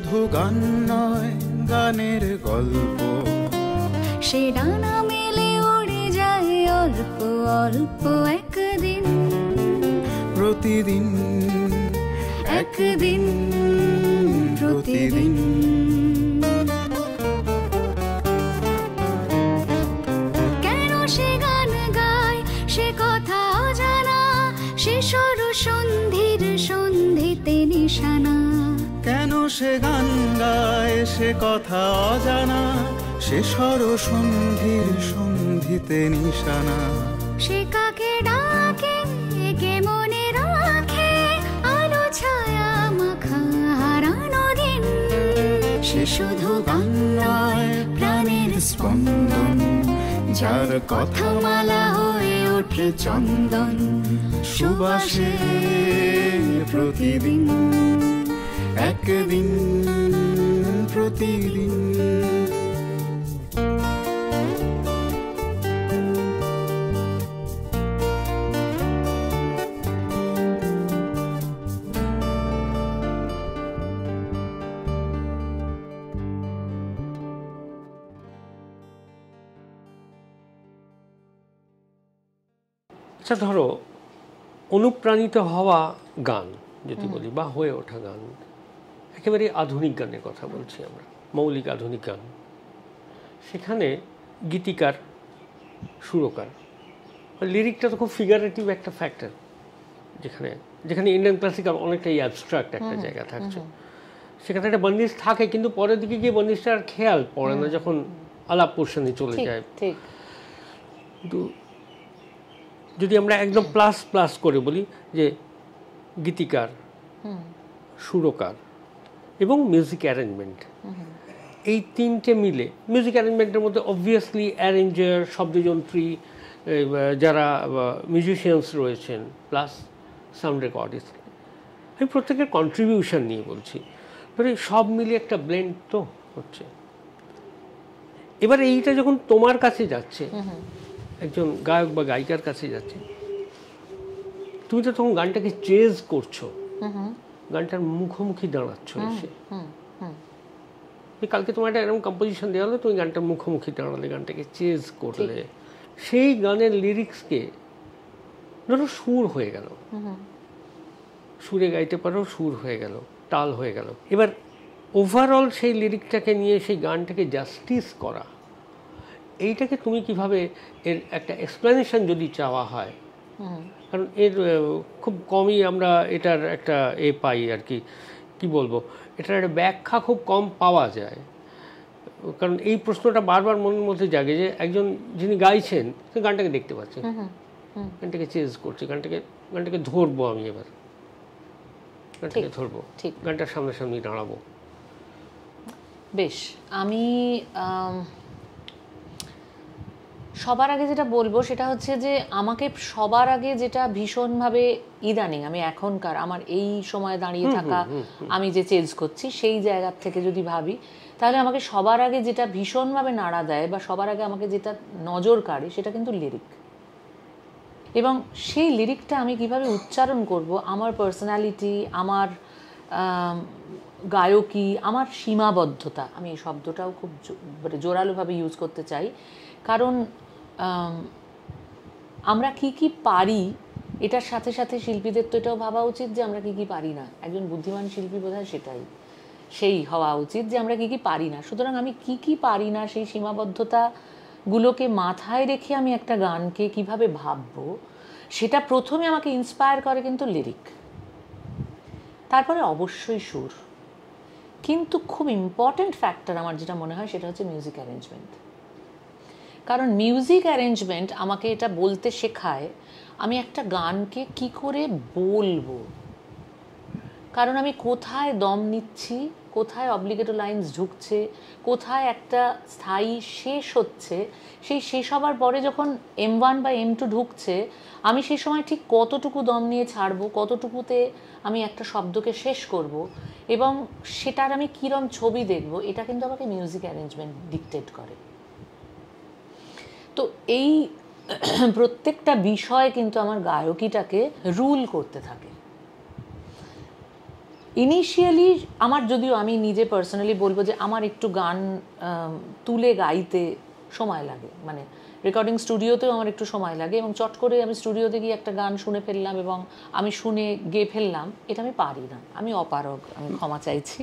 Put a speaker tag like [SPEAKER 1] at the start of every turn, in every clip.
[SPEAKER 1] শুধু গান নয়, গানের গল্প,
[SPEAKER 2] সে ডানা মেলে উড়ে যায় অল্প অল্প একদিন,
[SPEAKER 1] প্রতিদিন
[SPEAKER 2] একদিন প্রতিদিন। কেন সে গান গায় সে কথা অজানা, সে সর সন্ধির সন্ধিতে নিশানা।
[SPEAKER 1] কেন সে গান গায় সে কথা অজানা, সে সর সন্ধির সন্ধিতে নিশানা।
[SPEAKER 2] সে কাকে ডাকে কে মনে রাখে, আলো ছায়া মাখা হারানো দিন।
[SPEAKER 1] সে শুধু গান নয়, প্রাণের স্পন্দন, যার কথা মালা হয়ে ওঠে চন্দন সুবাসে প্রতিদিন, একদিন প্রতিদিন।
[SPEAKER 3] আচ্ছা ধরো অনুপ্রাণিত হওয়া গান যদি বলি বা হয়ে ওঠা গান, একেবারে আধুনিক গানের কথা বলছি আমরা, মৌলিক আধুনিক গান। সেখানে গীতিকার, সুরকার, লিরিকটা তো খুব ফিগারেটিভ একটা ফ্যাক্টর, যেখানে যেখানে ইন্ডিয়ান ক্লাসিক্যাল অনেকটাই অ্যাবস্ট্রাক্ট একটা জায়গা থাকছে। সেখানে একটা বন্দিশ থাকে, কিন্তু পরের দিকে গিয়ে বন্দিশটা আর খেয়াল পড়ে না যখন আলাপ পোর্শনে চলে যায়। কিন্তু যদি আমরা একদম প্লাস প্লাস করে বলি যে গীতিকার, সুরকার এবং মিউজিক অ্যারেঞ্জমেন্ট, এই তিনটে মিলে, মিউজিক অ্যারেঞ্জমেন্টের মধ্যে অবভিয়াসলি অ্যারেঞ্জার, শব্দযন্ত্রী, যারা মিউজিশিয়ানস রয়েছেন, প্লাস সাউন্ড রেকর্ডিস্ট, আমি প্রত্যেকের কন্ট্রিবিউশন নিয়ে বলছি। মানে সব মিলে একটা ব্লেন্ড তো হচ্ছে। এবার এইটা যখন তোমার কাছে যাচ্ছে, একজন গায়ক বা গায়িকার কাছে যাচ্ছে, তুমি তো তখন গানটাকে চেজ করছো, গানটার মুখোমুখি দাঁড়াচ্ছ এসে। কালকে তোমার একটা এরকম কম্পোজিশন দেওয়া হলো, তুমি গানটার মুখোমুখি দাঁড়ালে, গানটাকে চেজ করলে, সেই গানের লিরিক্সকে ধরো সুর হয়ে গেল, সুরে গাইতে পারো, সুর হয়ে গেল, তাল হয়ে গেল। এবার ওভারঅল সেই লিরিকটাকে নিয়ে সেই গানটাকে জাস্টিস করা, এইটাকে তুমি কিভাবে, এর একটা এক্সপ্লেনেশন যদি চাওয়া হয়, কারণ এর খুব কমই আমরা এটার একটা পাই আর কি, কি বলবো, এটার একটা ব্যাখ্যা খুব কম পাওয়া যায়। কারণ এই প্রশ্নটা বারবার মনের মধ্যে জাগে যে একজন যিনি গাইছেন সে গানটাকে দেখতে পাচ্ছেন, গানটাকে চেজ করছে, গানটাকে ধরবো, আমি এবার গানটাকে ধরবো, গানটার সামনাসামনি দাঁড়াবো।
[SPEAKER 4] বেশ, আমি সবার আগে যেটা বলবো সেটা হচ্ছে যে আমাকে সবার আগে যেটা ভীষণভাবে ইদানিং, আমি এখনকার আমার এই সময় দাঁড়িয়ে থাকা, আমি যে চেঞ্জ করছি সেই জায়গা থেকে যদি ভাবি, তাহলে আমাকে সবার আগে যেটা ভীষণভাবে নাড়া দেয় বা সবার আগে আমাকে যেটা নজর কাড়ে সেটা কিন্তু লিরিক। এবং সেই লিরিকটা আমি কিভাবে উচ্চারণ করব, আমার পার্সোনালিটি, আমার গায়কী, আমার সীমাবদ্ধতা, আমি এই শব্দটাও খুব জোরালোভাবে ইউজ করতে চাই। কারণ আমরা কি কি পারি এটার সাথে সাথে শিল্পীদের তো এটাও ভাবা উচিত যে আমরা কি কি পারি না। একজন বুদ্ধিমান শিল্পী বোধহয় সেই হওয়া উচিত যে আমরা কি কি পারি না। সুতরাং আমি কি কি পারি না, সেই সীমাবদ্ধতাগুলোকে মাথায় রেখে আমি একটা গানকে কিভাবে ভাববো, সেটা প্রথমে আমাকে ইন্সপায়ার করে কিন্তু লিরিক, তারপরে অবশ্যই সুর। কিন্তু খুব ইম্পর্ট্যান্ট ফ্যাক্টর আমার যেটা মনে হয় সেটা হচ্ছে মিউজিক অ্যারেঞ্জমেন্ট। কারণ মিউজিক অ্যারেঞ্জমেন্ট আমাকে এটা বলতে শেখায় আমি একটা গানকে কি করে বলবো, কারণ আমি কোথায় দম নিচ্ছি, কোথায় অব্লিগেটো লাইনস ঢুকছে, কোথায় একটা স্থায়ী শেষ হচ্ছে, সেই শেষ হবার পরে যখন M1 বা M2 ঢুকছে, আমি সেই সময় ঠিক কতটুকু দম নিয়ে ছাড়বো, কতটুকুতে আমি একটা শব্দকে শেষ করব, এবং সেটার আমি কীরকম ছবি দেখব, এটা কিন্তু আমাকে মিউজিক অ্যারেঞ্জমেন্ট ডিকটেট করে। তো এই প্রত্যেকটা বিষয় কিন্তু আমার গায়কিটাকে রুল করতে থাকে। ইনিশিয়ালি আমার, যদিও আমি নিজে পার্সোনালি বলবো যে আমার একটু গান তুলে গাইতে সময় লাগে, মানে রেকর্ডিং স্টুডিওতেও আমার একটু সময় লাগে, এবং চট করে আমি স্টুডিওতে গিয়ে একটা গান শুনে ফেললাম এবং আমি শুনে গেয়ে ফেললাম, এটা আমি পারি না, আমি অপারগ, আমি ক্ষমা চাইছি,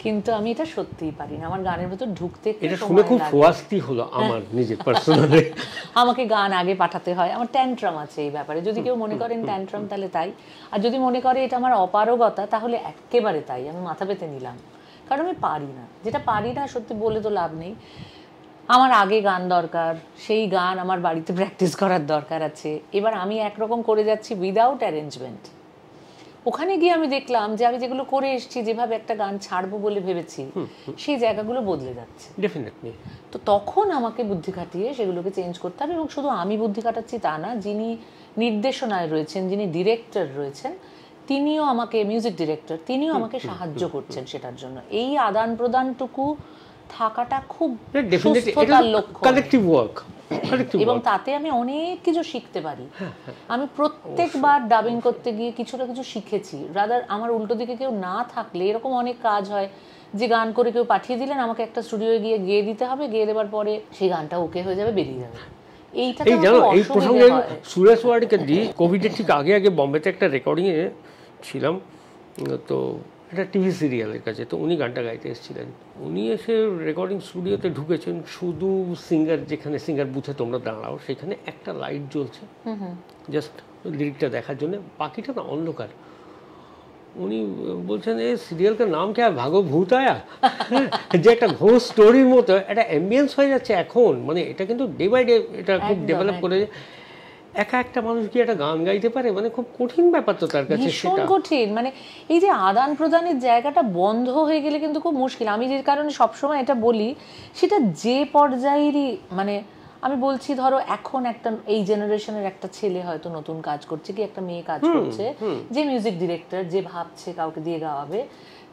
[SPEAKER 4] কিন্তু আমি এটা সত্যিই পারি না, আমার গানের ভেতর ঢুকতে
[SPEAKER 3] এটা শুনে খুব ফোয়াস্তি হলো আমার নিজের পার্সোনালি।
[SPEAKER 4] আমাকে গান আগে পাঠাতে হয়, আমার ট্যান্ট্রাম আছে এই ব্যাপারে, যদি কেউ মনে করেন ট্যান্ট্রাম তাহলে তাই, আর যদি মনে করে এটা আমার অপারগতা তাহলে একেবারে তাই, আমি মাথা পেতে নিলাম, কারণ আমি পারি না, যেটা পারি না সত্যি বলে তো লাভ নেই। আমার আগে গান দরকার, সেই গান আমার বাড়িতে প্র্যাকটিস করার দরকার আছে। এবার আমি একরকম করে যাচ্ছি উইদাউট অ্যারেঞ্জমেন্ট, ওখানে গিয়ে আমি দেখলাম যে আমি যেগুলো করে এসেছি, যেভাবে একটা গান ছাড়বো বলে ভেবেছি, সেই জায়গাগুলো বদলে যাচ্ছে
[SPEAKER 3] ডেফিনেটলি।
[SPEAKER 4] তো তখন আমাকে বুদ্ধি খাটিয়ে সেগুলোকে চেঞ্জ করতে হবে, এবং শুধু আমি বুদ্ধি খাটাচ্ছি তা না, যিনি নির্দেশনায় রয়েছেন, যিনি ডিরেক্টর রয়েছেন, তিনিও আমাকে, মিউজিক ডিরেক্টর, তিনিও আমাকে সাহায্য করছেন সেটার জন্য। এই আদান প্রদানটুকু থাকাটা খুব সুস্থতার লক্ষ্য,
[SPEAKER 3] কালেক্টিভ ওয়ার্ক,
[SPEAKER 4] এবং তাতে আমি অনেক কিছু শিখতে পারি। আমি প্রত্যেকবার ডাবিং করতে গিয়ে কিছু না কিছু শিখেছি, রাদার আমার উল্টো দিকে কেউ না থাকলে এরকম অনেক কাজ হয় যে গান করে কেউ পাঠিয়ে দিলেন, আমাকে একটা স্টুডিওয়ে গিয়ে গেয়ে দিতে হবে, গেয়ে দেওয়ার পরে সেই গানটা ওকে হয়ে যাবে, বেরিয়ে যাবে।
[SPEAKER 3] এই জানো, এই প্রসঙ্গে সুরেশ ওয়ার্ডকে দিই, কোভিডের ঠিক আগে আগে বম্বেতে একটা রেকর্ডিংয়ে ছিলাম, তো একটা টিভি সিরিয়ালের কাছে, তো উনি গানটা গাইতে এসেছিলেন, উনি এসে রেকর্ডিং স্টুডিওতে ঢুকেছেন, শুধু সিঙ্গার, যেখানে সিঙ্গার বুথে তোমরা দাঁড়াও সেখানে একটা লাইট জ্বলছে জাস্ট লিরিকটা দেখার জন্য, বাকিটা না অন্ধকার। উনি বলছেন এই সিরিয়াল কা নাম কে ভাগো ভূত আয়া, যে একটা ঘোষ স্টোরির মতো একটা অ্যাম্বিয়েন্স হয়ে যাচ্ছে এখন, মানে এটা কিন্তু ডে বাই ডে এটা খুব ডেভেলপ করে। একা একটা মানুষ কি একটা গান গাইতে পারে, মানে খুব কঠিন ব্যাপার তো তার কাছে,
[SPEAKER 4] ভীষণ কঠিন। মানে এই যে আদান প্রদানের জায়গাটা বন্ধ হয়ে গেলে কিন্তু খুব মুশকিল। আমি যে কারণে সবসময় এটা বলি, সেটা যে পর্যায়েরই, মানে আমি বলছি ধরো এখন একটা এই জেনারেশনের একটা ছেলে হয়তো নতুন কাজ করছে, কি একটা মেয়ে কাজ করছে, যে মিউজিক ডিরেক্টর, যে ভাবছে কাউকে দিয়ে গাওয়াবে,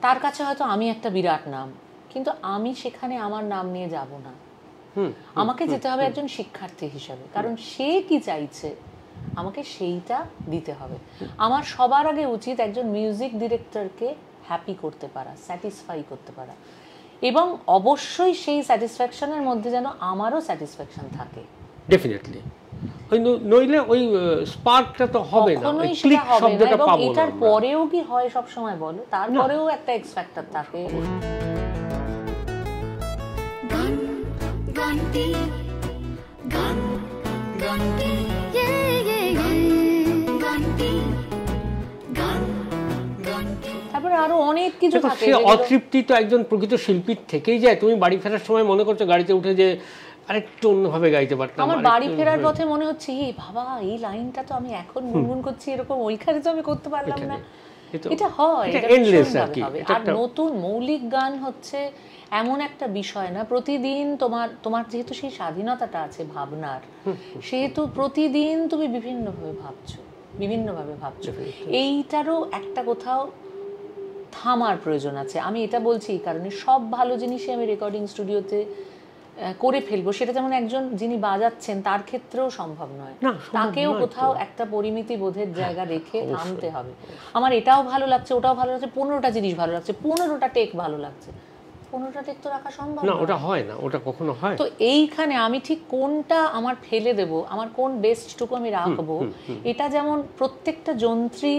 [SPEAKER 4] তার কাছে হয়তো আমি একটা বিরাট নাম, কিন্তু আমি সেখানে আমার নাম নিয়ে যাব না, আমাকে যেতে হবে একজন শিক্ষার্থী হিসাবে, কারণ সে কি চাইছে আমাকে সেইটা দিতে হবে। আমার সবার আগে উচিত একজন মিউজিক ডিরেক্টরকে হ্যাপি করতে পারা, স্যাটিসফাই করতে পারা, এবং অবশ্যই সেই স্যাটিসফ্যাকশনের মধ্যে যেন আমারও স্যাটিসফ্যাকশন থাকে।
[SPEAKER 3] ডেফিনেটলি, ওই নইলে ওই স্পার্কটা তো হবে না, ওই ক্লিক শব্দটা পাবো না।
[SPEAKER 4] এটার পরেও কি হয় সব সময় বলো, তারপরেও একটা এক্স ফ্যাক্টর থাকে।
[SPEAKER 2] গানটি গান গানটি গানটি গান গানটি,
[SPEAKER 4] তারপরে আরো অনেক কিছু থাকে।
[SPEAKER 3] সে অতৃপ্তি তো একজন প্রকৃত শিল্পীর থেকেই যায়। তুমি বাড়ি ফেরার সময় মনে করছো গাড়িতে উঠে যে আরেকটু অন্যভাবে গাইতে পারতাম।
[SPEAKER 4] আমার বাড়ি ফেরার পথে মনে হচ্ছে এই বাবা, এই লাইনটা তো আমি এখন গুনগুন করছি, এরকম ওইখানে তো আমি করতে পারলাম না। এটা হয়, এটা এন্ডলেস আর কি। আর নতুন মৌলিক গান হচ্ছে এমন একটা বিষয় না, প্রতিদিন তোমার যেহেতু সেই স্বাধীনতাটা আছে ভাবনার, সেহেতু প্রতিদিন তুমি বিভিন্নভাবে ভাবছো, এইটারও একটা কোথাও থামার প্রয়োজন আছে। আমি এটা বলছি এই কারণে, সব ভালো জিনিসই আমি রেকর্ডিং স্টুডিওতে করে ফেলবো সেটা যেমন একজন যিনি বাজাচ্ছেন তার ক্ষেত্রেও সম্ভব নয়, তাকেও কোথাও একটা পরিমিতি বোধের জায়গা রেখে থামতে হবে। আমার এটাও ভালো লাগছে, ওটাও ভালো লাগছে, 15টা জিনিস ভালো লাগছে, 15টা টেক ভালো লাগছে, 15টা টেক তো রাখা সম্ভব না,
[SPEAKER 3] ওটা হয় না, ওটা কখনো হয়।
[SPEAKER 4] তো এইখানে আমি ঠিক কোনটা আমার ফেলে দেব, আমার কোন বেস্টটুকু আমি রাখবো, এটা যেমন প্রত্যেকটা যন্ত্রী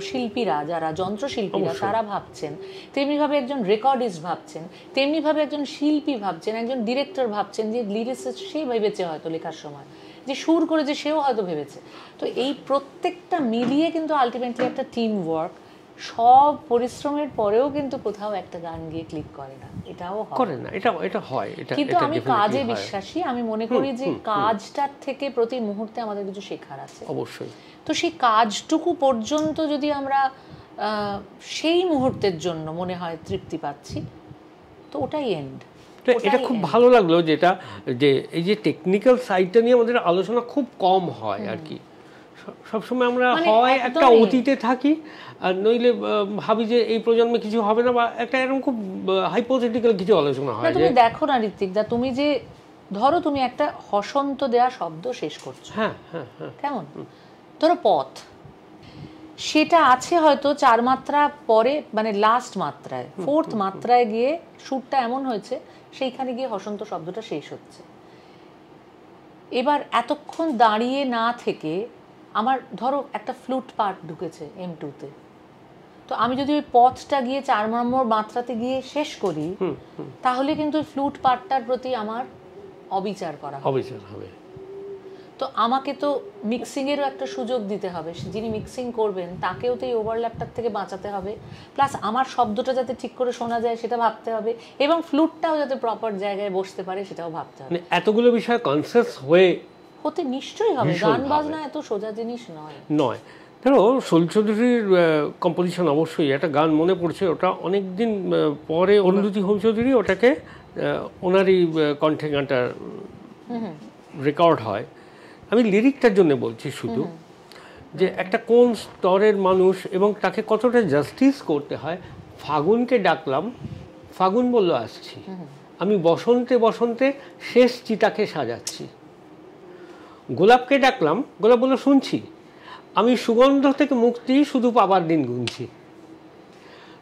[SPEAKER 4] শিল্পীরা, যারা যন্ত্রশিল্পীরা তারা ভাবছেন, তেমনিভাবে একজন রেকর্ডিস্ট ভাবছেন, তেমনিভাবে একজন শিল্পী ভাবছেন, একজন ডিরেক্টর ভাবছেন, যে লিরিসিস্ট সেই ভেবেছে হয়তো লেখার সময়, যে সুর করেছে সেও হয়তো ভেবেছে। তো এই প্রত্যেকটা মিলিয়ে কিন্তু আলটিমেটলি একটা টিম ওয়ার্ক, সব পরিশ্রমের পরেও কিন্তু কোথাও একটা গান গিয়ে ক্লিক করে না, এটাও করে না,
[SPEAKER 3] এটা হয়।
[SPEAKER 4] কিন্তু আমি কাজে বিশ্বাসী, আমি মনে করি যে কাজটার থেকে প্রতি মুহূর্তে আমাদের কিছু শেখার আছে
[SPEAKER 3] অবশ্যই।
[SPEAKER 4] তো সেই কাজটুকু পর্যন্ত যদি আমরা সেই মুহূর্তের জন্য মনে হয় তৃপ্তি পাচ্ছি, তো ওটাই এন্ড।
[SPEAKER 3] তো এটা খুব ভালো লাগলো যেটা, যে এই যে টেকনিক্যাল সাইডটা নিয়ে আমাদের আলোচনা খুব কম হয় আর কি। সবসময় আমরা হয় একটা অতীতে থাকি, আর নইলে ভাবি যে এই প্রজন্মে কিছু হবে না, বা একটা এরকম খুব হাইপোথেটিক্যাল কিছু আলোচনা হয়।
[SPEAKER 4] তুমি দেখো না ঋত্বিক দা, তুমি যে ধরো তুমি একটা হসন্ত দেয়া শব্দ শেষ করছো, হ্যাঁ, কেমন ধরো পথ, সেটা আছে হয়তো 4 মাত্রা পরে, মানে লাস্ট মাত্রায়, 4th মাত্রায় গিয়ে সুরটা এমন হয়েছে সেইখানে গিয়ে হসন্ত শব্দটা শেষ হচ্ছে। এবার এতক্ষণ দাঁড়িয়ে না থেকে আমার ধরো একটা ফ্লুট পার্ট ঢুকেছে M2-তে, তো আমি যদি ওই পথটা গিয়ে 4 নম্বর মাত্রাতে গিয়ে শেষ করি, তাহলে কিন্তু ওই ফ্লুট পার্টটার প্রতি আমার অবিচার করা হবে।
[SPEAKER 3] অবিচার হবে।
[SPEAKER 4] তো আমাকে তো মিক্সিংয়েরও একটা সুযোগ দিতে হবে, যিনি মিক্সিং করবেন তাকেও তো এই ওভারল্যাপটার থেকে বাঁচাতে হবে, প্লাস আমার শব্দটা যাতে ঠিক করে শোনা যায় সেটা ভাবতে হবে, এবং ফ্লুটটাও যাতে প্রপার জায়গায় বসতে পারে সেটাও ভাবতে হবে।
[SPEAKER 3] মানে এতগুলো বিষয় কনসিয়াস
[SPEAKER 4] হতে নিশ্চয়ই হবে, গান বাজনা এত সোজা জিনিস নয়।
[SPEAKER 3] ধরো সলিল চৌধুরীর কম্পোজিশন, অবশ্যই একটা গান মনে পড়ছে, ওটা অনেকদিন পরে অরুন্ধতী হোম চৌধুরী ওটাকে ওনারই কণ্ঠে গানটা রেকর্ড হয়। আমি লিরিকটার জন্য বলছি শুধু, যে একটা কোন স্তরের মানুষ এবং তাকে কতটা জাস্টিস করতে হয়। ফাগুনকে ডাকলাম, ফাগুন বলল আসছি, আমি বসন্তে বসন্তে শেষ চিতাকে সাজাচ্ছি। গোলাপকে ডাকলাম, গোলাপ বলল শুনছি, আমি সুগন্ধ থেকে মুক্তি শুধু পাবার দিন গুনছি।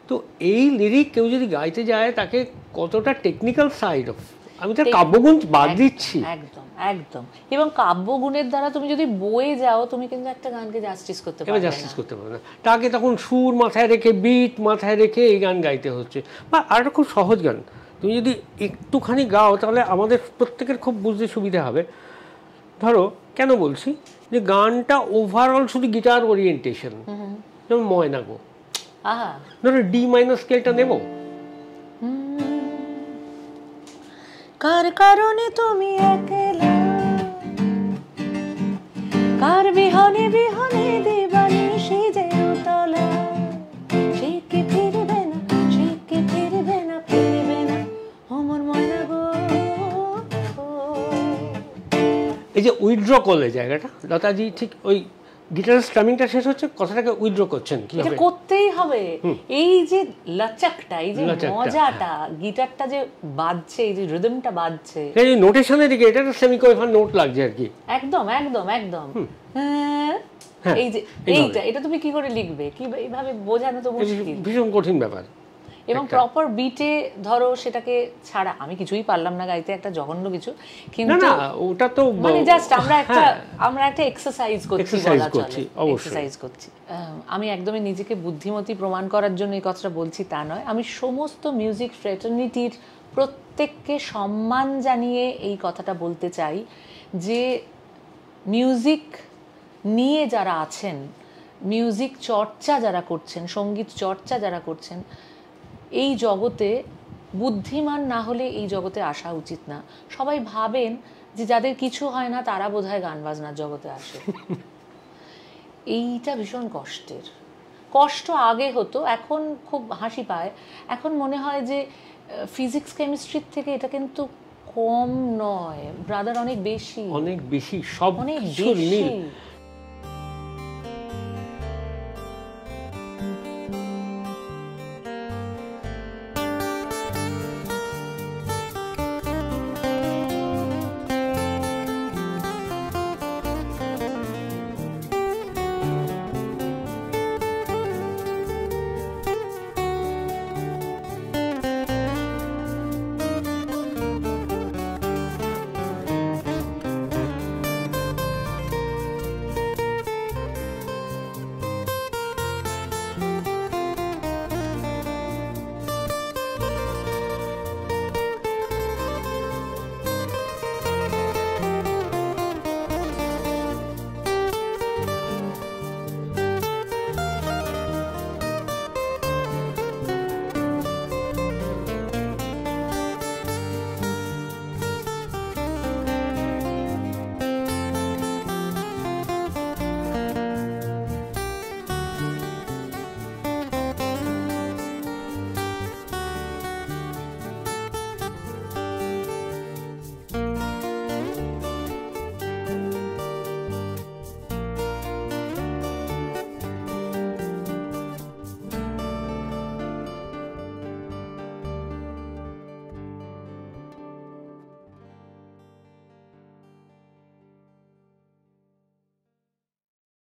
[SPEAKER 3] তো এই লিরিক কেউ যদি গাইতে যায় তাকে কতটা টেকনিক্যাল সাইড অফ, আমি তার কাব্যগুণ বাদ দিচ্ছি।
[SPEAKER 4] একদম একদম। এবং কাব্যগুণের দ্বারা তুমি যদি বয়ে যাও, তুমি কিন্তু একটা গানকে জাস্টিস করতে পারবে না।
[SPEAKER 3] জাস্টিস করতে পারবে না, তাকে তখন সুর মাথায় রেখে, বিট মাথায় রেখে এই গান গাইতে হচ্ছে। বা আর একটা খুব সহজ গান তুমি যদি একটুখানি গাও তাহলে আমাদের প্রত্যেকের খুব বুঝতে সুবিধা হবে। ধরো, কেন বলছি যে গানটা ওভারঅল শুধু গিটার ওরিয়েন্টেশন, যেমন ময়না গো, ধরো ডি মাইনর স্কেলটা নেব,
[SPEAKER 4] কার কারণে তুমি একলা, কার বিহনে বিহনে দেবানি সেজে উতলা, সে কি ফিরবে না, সে কি ফিরবে না, ফিরবে না আমার ময়না গো।
[SPEAKER 3] এই যে উইথড্র করলে জায়গাটা, লতাজি ঠিক ওই গিটারের স্ট্রামিংটা শেষ হচ্ছে, কথাটাকে উইথড্র করছেন,
[SPEAKER 4] এটা করতেই হবে। এই যে লচকটা, এই যে মজাটা, গিটারটা যে বাজছে, এই যে রিদমটা বাজছে,
[SPEAKER 3] এই নোটেশনের দিকে এটা সেমিকোয়েফার নোট লাগছে আর কি।
[SPEAKER 4] একদম একদম একদম। এই যে এটা তুমি কি করে লিখবে, কি এইভাবে বোঝানো তো মুশকিল,
[SPEAKER 3] ভীষণ কঠিন ব্যাপার।
[SPEAKER 4] এবং প্রপার বিটে ধরো সেটাকে ছাড়া আমি কিছুই পারলাম না গাইতে, একটা জঘন্য কিছু, কিন্তু
[SPEAKER 3] না ওটা তো
[SPEAKER 4] মানে জাস্ট আমরা একটা এক্সারসাইজ করছি, এক্সারসাইজ করছি। আমি একদমই নিজেকে বুদ্ধিমতী প্রমাণ করার জন্য এই কথাটা বলছি তা নয়, আমি সমস্ত মিউজিক ফ্রেটার্নিটির প্রত্যেককে সম্মান জানিয়ে এই কথাটা বলতে চাই যে মিউজিক নিয়ে যারা আছেন, মিউজিক চর্চা যারা করছেন, সঙ্গীত চর্চা যারা করছেন, এই জগতে বুদ্ধিমান না হলে এই জগতে আসা উচিত না। সবাই ভাবেন যে যাদের কিছু হয় না তারা বোধহয় গান বাজনার জগতে আসে। এইটা ভীষণ কষ্টের। কষ্ট আগে হতো, এখন খুব হাসি পায়। এখন মনে হয় যে ফিজিক্স কেমিস্ট্রির থেকে এটা কিন্তু কম নয় ব্রাদার, অনেক বেশি,
[SPEAKER 3] অনেক বেশি, সব
[SPEAKER 4] অনেক
[SPEAKER 3] বেশি।